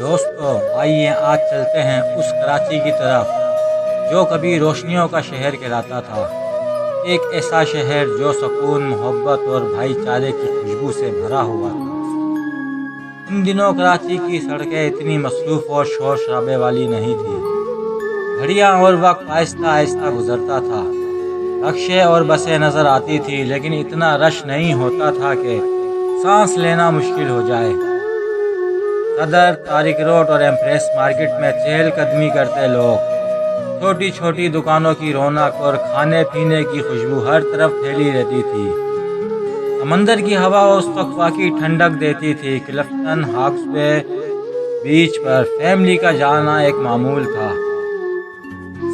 دوستو آئیے آج چلتے ہیں اس کراچی کی طرف جو کبھی روشنیوں کا شہر کہلاتا تھا، ایک ایسا شہر جو سکون، محبت اور بھائی چارے کی خوشبو سے بھرا ہوا تھا۔ ان دنوں کراچی کی سڑکیں اتنی مصروف اور شور شرابے والی نہیں تھیں، گھڑیاں اور وقت آہستہ آہستہ گزرتا تھا، رکشے اور بسیں نظر آتی تھی لیکن اتنا رش نہیں ہوتا تھا کہ سانس لینا مشکل ہو جائے۔ صدر، طارق روڈ اور ایمپریس مارکیٹ میں چہل قدمی کرتے لوگ، چھوٹی چھوٹی دکانوں کی رونق اور کھانے پینے کی خوشبو ہر طرف پھیلی رہتی تھی۔ سمندر کی ہوا اس وقت واقعی ٹھنڈک دیتی تھی۔ کلفٹن ہاکس وے بیچ پر فیملی کا جانا ایک معمول تھا،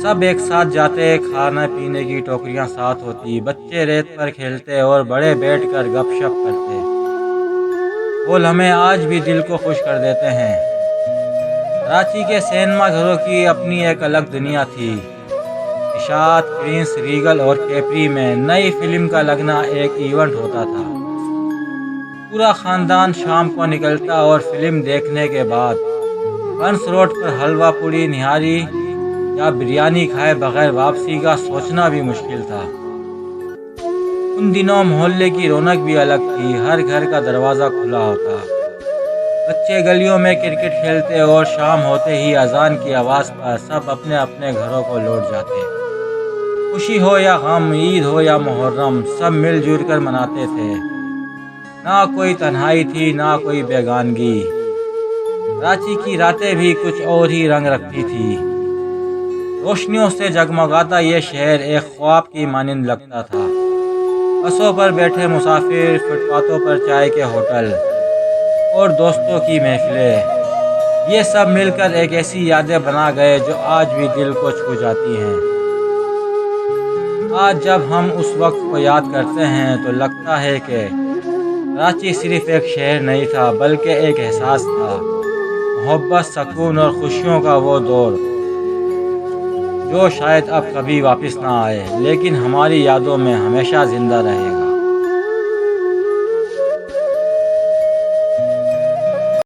سب ایک ساتھ جاتے، کھانے پینے کی ٹوکریاں ساتھ ہوتی، بچے ریت پر کھیلتے اور بڑے بیٹھ کر گپ شپ کرتے۔ وہ لمحے آج بھی دل کو خوش کر دیتے ہیں۔ کراچی کے سینما گھروں کی اپنی ایک الگ دنیا تھی۔ اشاعت، پرنس، ریگل اور کیپری میں نئی فلم کا لگنا ایک ایونٹ ہوتا تھا۔ پورا خاندان شام کو نکلتا اور فلم دیکھنے کے بعد بنس روڈ پر حلوہ پوری، نہاری یا بریانی کھائے بغیر واپسی کا سوچنا بھی مشکل تھا۔ ان دنوں محلے کی رونق بھی الگ تھی، ہر گھر کا دروازہ کھلا ہوتا، بچے گلیوں میں کرکٹ کھیلتے اور شام ہوتے ہی اذان کی آواز پر سب اپنے اپنے گھروں کو لوٹ جاتے۔ خوشی ہو یا غم، عید ہو یا محرم، سب مل جل کر مناتے تھے۔ نہ کوئی تنہائی تھی، نہ کوئی بیگانگی۔ کراچی کی راتیں بھی کچھ اور ہی رنگ رکھتی تھی۔ روشنیوں سے جگمگاتا یہ شہر ایک خواب کی مانند لگتا تھا۔ بسوں پر بیٹھے مسافر، فٹ پاتھوں پر چائے کے ہوٹل اور دوستوں کی محفلیں، یہ سب مل کر ایک ایسی یادیں بنا گئے جو آج بھی دل کو چھو جاتی ہیں۔ آج جب ہم اس وقت کو یاد کرتے ہیں تو لگتا ہے کہ کراچی صرف ایک شہر نہیں تھا بلکہ ایک احساس تھا، محبت، سکون اور خوشیوں کا وہ دور جو شاید اب کبھی واپس نہ آئے لیکن ہماری یادوں میں ہمیشہ زندہ رہے گا۔